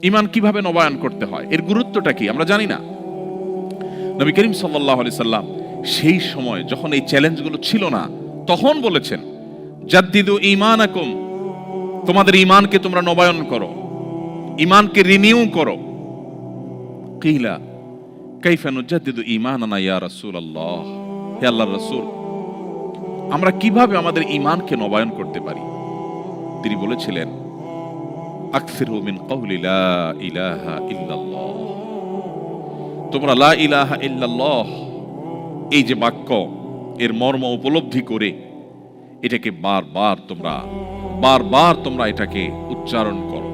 ঈমান কিভাবে নবায়ন করতে হয়, এর গুরুত্বটা কি আমরা জানি না। নবী করিম সাল্লাল্লাহু আলাইহি সাল্লাম সেই সময় যখন এই চ্যালেঞ্জগুলো ছিল না, তখন বলেছেন জাদ্দিদু ঈমানাকুম, তোমাদের ঈমানকে তোমরা নবায়ন করো, ঈমানকে রিনিউ করো। কিলা কাইফা নুজাদ্দিদু ঈমানানা ইয়া রাসূলুল্লাহ, হে আল্লাহর রাসূল, আমরা কিভাবে আমাদের ঈমানকে নবায়ন করতে পারি? তিনি বলেছিলেন আকসিরু মিন কওলি লা ইলাহা ইল্লাল্লাহ, তোমরা লা ইলাহা ইল্লাল্লাহ এই যে বাক্য, এর মর্ম উপলব্ধি করে এটাকে বারবার তোমরা এটাকে উচ্চারণ করো,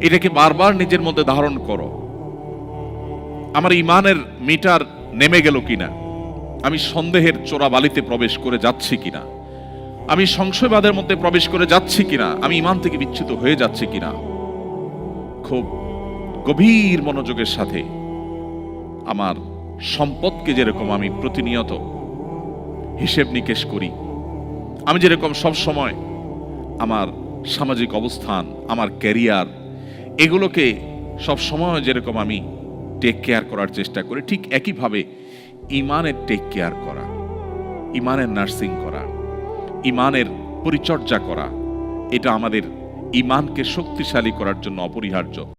এটাকে বারবার নিজের মধ্যে ধারণ করো। আমার ঈমানের মিটার নেমে গেল কিনা, আমি সন্দেহের চোরাবালিতে প্রবেশ করে যাচ্ছি কিনা, আমি সংশয়বাদের মধ্যে প্রবেশ করে যাচ্ছি কিনা, আমি ঈমান থেকে বিচ্যুত হয়ে যাচ্ছি কিনা, খুব গভীর মনোযোগের সাথে আমার সম্পদকে যেরকম আমি প্রতিনিয়ত হিসেব নিকেশ করি, আমি যেরকম সব সময় আমার সামাজিক অবস্থান, আমার ক্যারিয়ার, এগুলোকে সব সময় যেরকম আমি টেক কেয়ার করার চেষ্টা করি, ঠিক একইভাবে ঈমানের টেক কেয়ার করা, ঈমানের নার্সিং করা, ঈমানের পরিচর্যা করা, এটা আমাদের ঈমানকে শক্তিশালী করার জন্য অপরিহার্য।